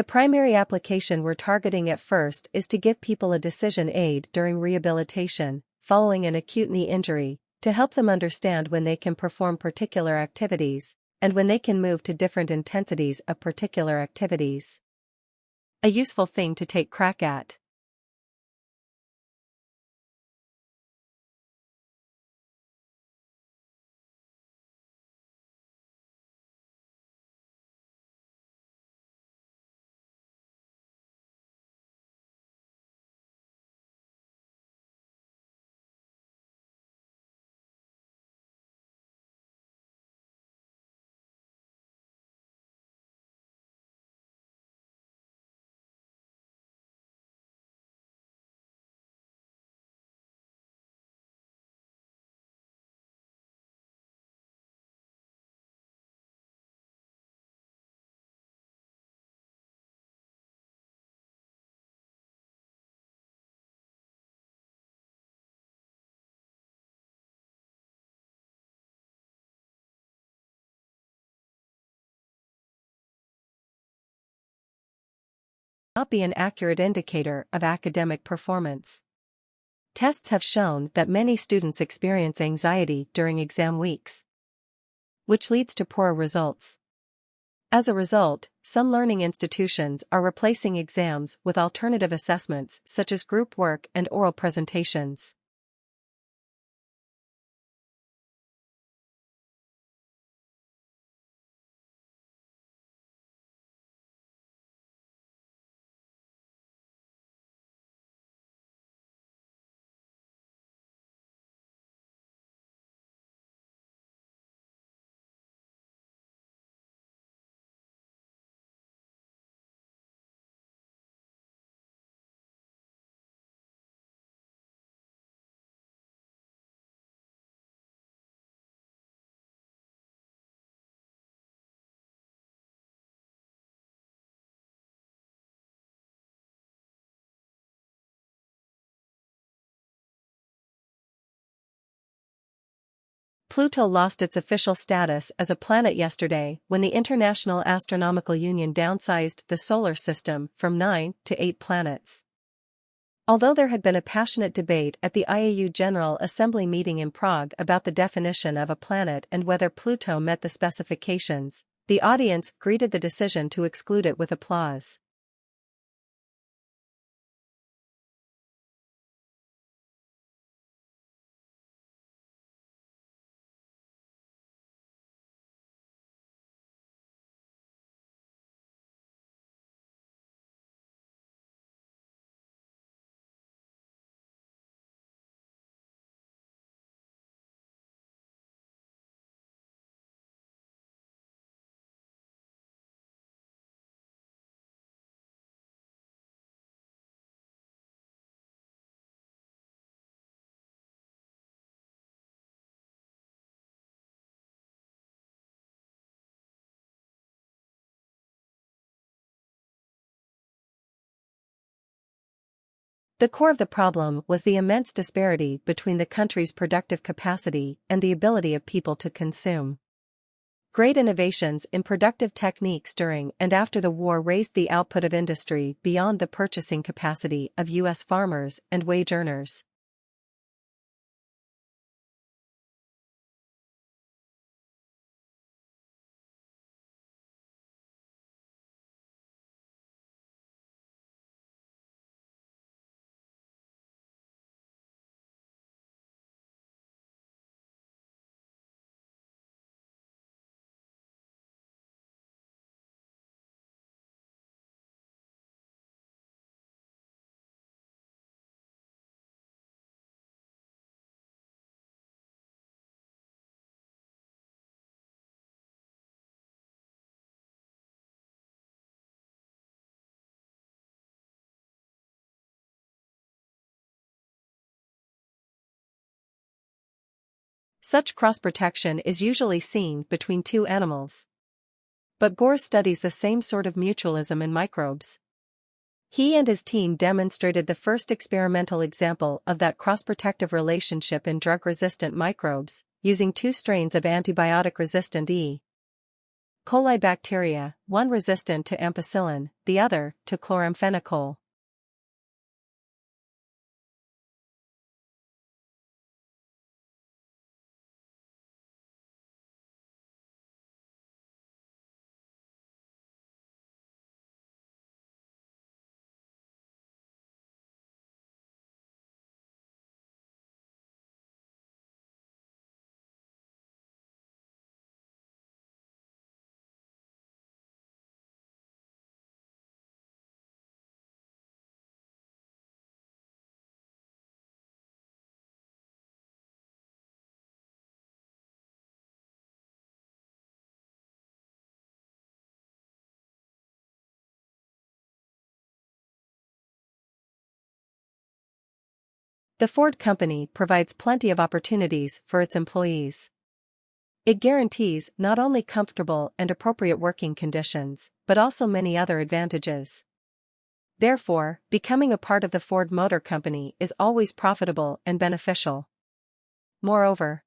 The primary application we're targeting at first is to give people a decision aid during rehabilitation, following an acute knee injury, to help them understand when they can perform particular activities, and when they can move to different intensities of particular activities. A useful thing to take crack at. Not be an accurate indicator of academic performance. Tests have shown that many students experience anxiety during exam weeks, which leads to poor results. As a result, some learning institutions are replacing exams with alternative assessments such as group work and oral presentations. Pluto lost its official status as a planet yesterday when the International Astronomical Union downsized the solar system from 9 to 8 planets. Although there had been a passionate debate at the IAU General Assembly meeting in Prague about the definition of a planet and whether Pluto met the specifications, the audience greeted the decision to exclude it with applause. The core of the problem was the immense disparity between the country's productive capacity and the ability of people to consume. Great innovations in productive techniques during and after the war raised the output of industry beyond the purchasing capacity of U.S. farmers and wage earners. Such cross-protection is usually seen between two animals. But Gore studies the same sort of mutualism in microbes. He and his team demonstrated the first experimental example of that cross-protective relationship in drug-resistant microbes, using two strains of antibiotic-resistant E. coli bacteria, one resistant to ampicillin, the other to chloramphenicol. The Ford Company provides plenty of opportunities for its employees. It guarantees not only comfortable and appropriate working conditions, but also many other advantages. Therefore, becoming a part of the Ford Motor Company is always profitable and beneficial. Moreover,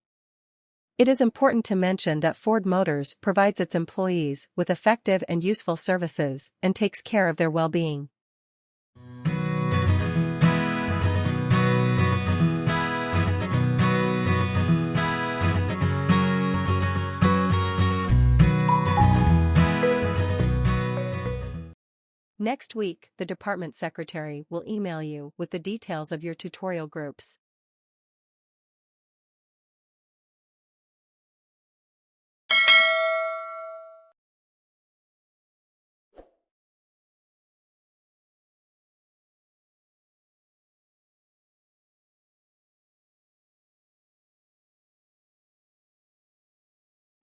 it is important to mention that Ford Motors provides its employees with effective and useful services and takes care of their well-being. Next week, the department secretary will email you with the details of your tutorial groups.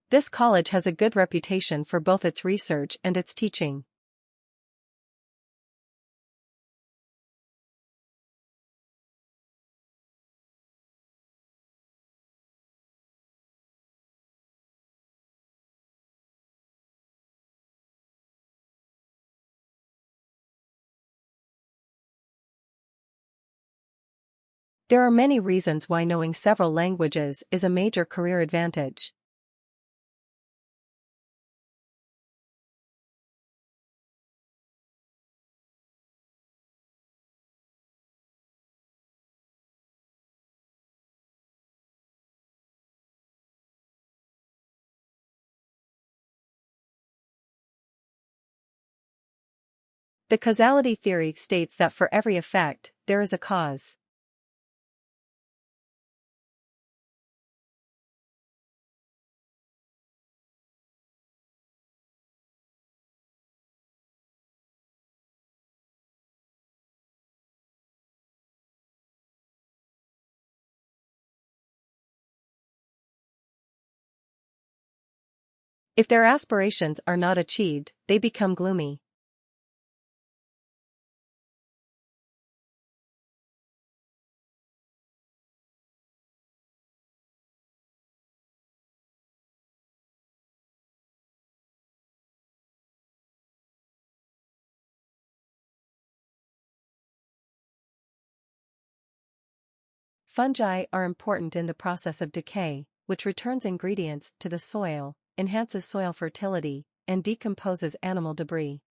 This college has a good reputation for both its research and its teaching. There are many reasons why knowing several languages is a major career advantage. The causality theory states that for every effect, there is a cause. If their aspirations are not achieved, they become gloomy. Fungi are important in the process of decay, which returns ingredients to the soil, enhances soil fertility, and decomposes animal debris.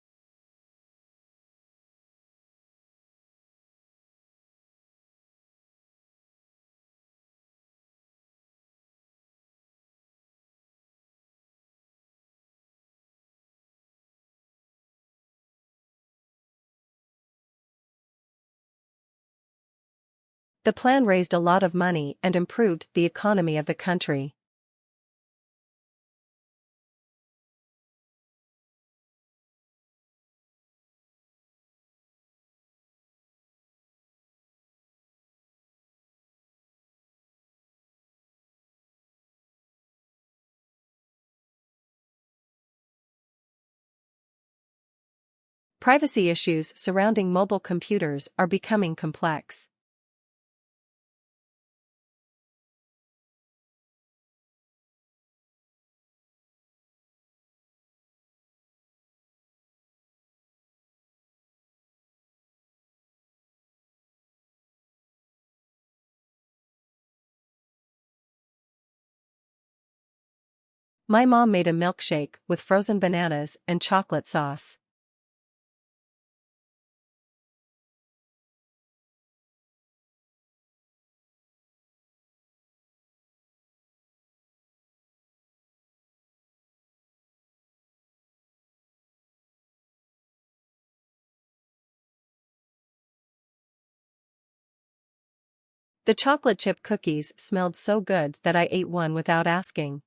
The plan raised a lot of money and improved the economy of the country. Privacy issues surrounding mobile computers are becoming complex. My mom made a milkshake with frozen bananas and chocolate sauce. The chocolate chip cookies smelled so good that I ate one without asking.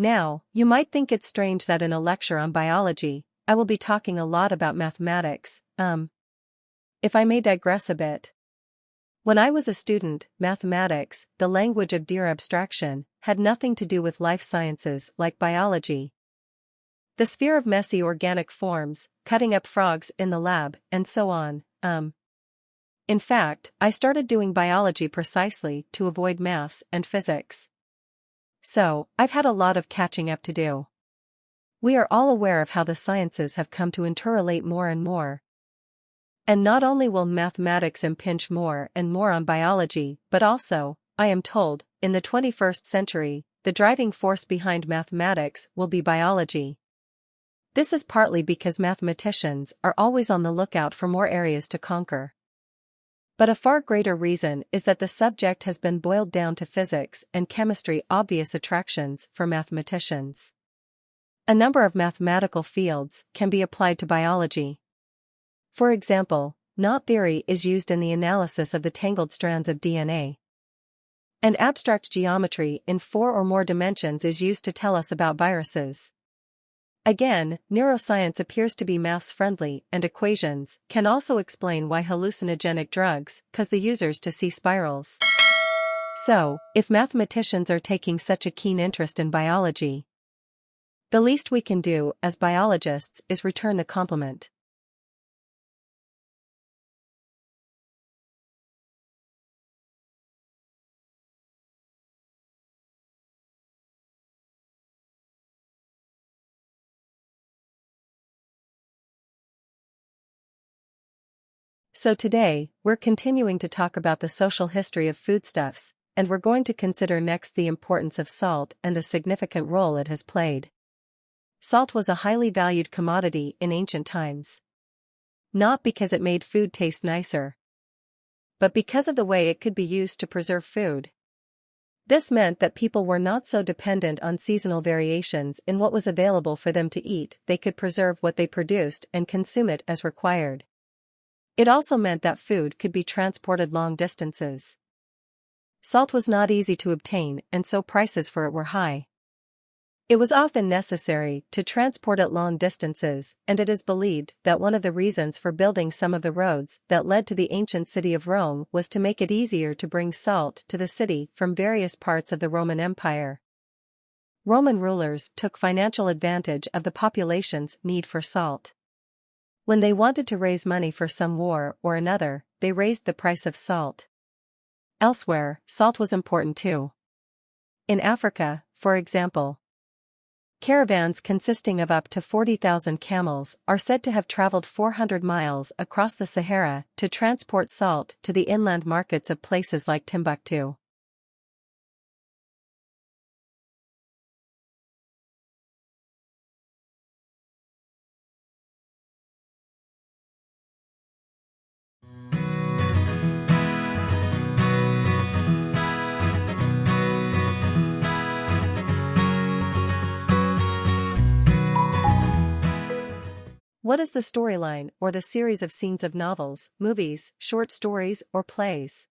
Now, you might think it's strange that in a lecture on biology, I will be talking a lot about mathematics. If I may digress a bit. When I was a student, mathematics, the language of dear abstraction, had nothing to do with life sciences like biology. The sphere of messy organic forms, cutting up frogs in the lab, and so on. In fact, I started doing biology precisely to avoid maths and physics. So, I've had a lot of catching up to do. We are all aware of how the sciences have come to interrelate more and more. And not only will mathematics impinge more and more on biology, but also, I am told, in the 21st century, the driving force behind mathematics will be biology. This is partly because mathematicians are always on the lookout for more areas to conquer. But a far greater reason is that the subject has been boiled down to physics and chemistry, obvious attractions for mathematicians. A number of mathematical fields can be applied to biology. For example, knot theory is used in the analysis of the tangled strands of DNA. And abstract geometry in 4 or more dimensions is used to tell us about viruses. Again, neuroscience appears to be maths-friendly, and equations can also explain why hallucinogenic drugs cause the users to see spirals. So, if mathematicians are taking such a keen interest in biology, the least we can do as biologists is return the compliment. So today, we're continuing to talk about the social history of foodstuffs, and we're going to consider next the importance of salt and the significant role it has played. Salt was a highly valued commodity in ancient times. Not because it made food taste nicer, but because of the way it could be used to preserve food. This meant that people were not so dependent on seasonal variations in what was available for them to eat, they could preserve what they produced and consume it as required. It also meant that food could be transported long distances. Salt was not easy to obtain, and so prices for it were high. It was often necessary to transport it long distances, and it is believed that one of the reasons for building some of the roads that led to the ancient city of Rome was to make it easier to bring salt to the city from various parts of the Roman Empire. Roman rulers took financial advantage of the population's need for salt. When they wanted to raise money for some war or another, they raised the price of salt. Elsewhere, salt was important too. In Africa, for example, caravans consisting of up to 40,000 camels are said to have traveled 400 miles across the Sahara to transport salt to the inland markets of places like Timbuktu. What is the storyline or the series of scenes of novels, movies, short stories, or plays?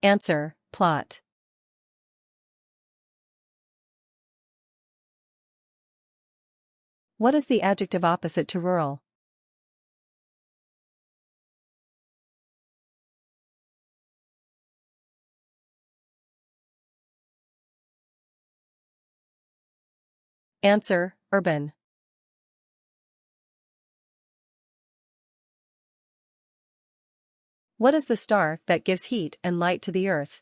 Answer: plot. What is the adjective opposite to rural? Answer: urban. What is the star that gives heat and light to the earth?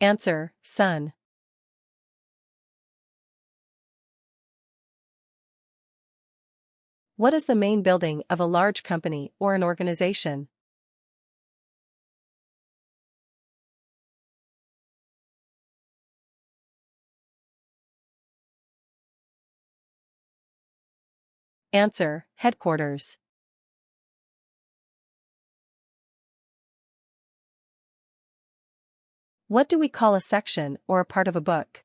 Answer: sun. What is the main building of a large company or an organization? Answer: headquarters. What do we call a section or a part of a book?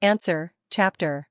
Answer: chapter.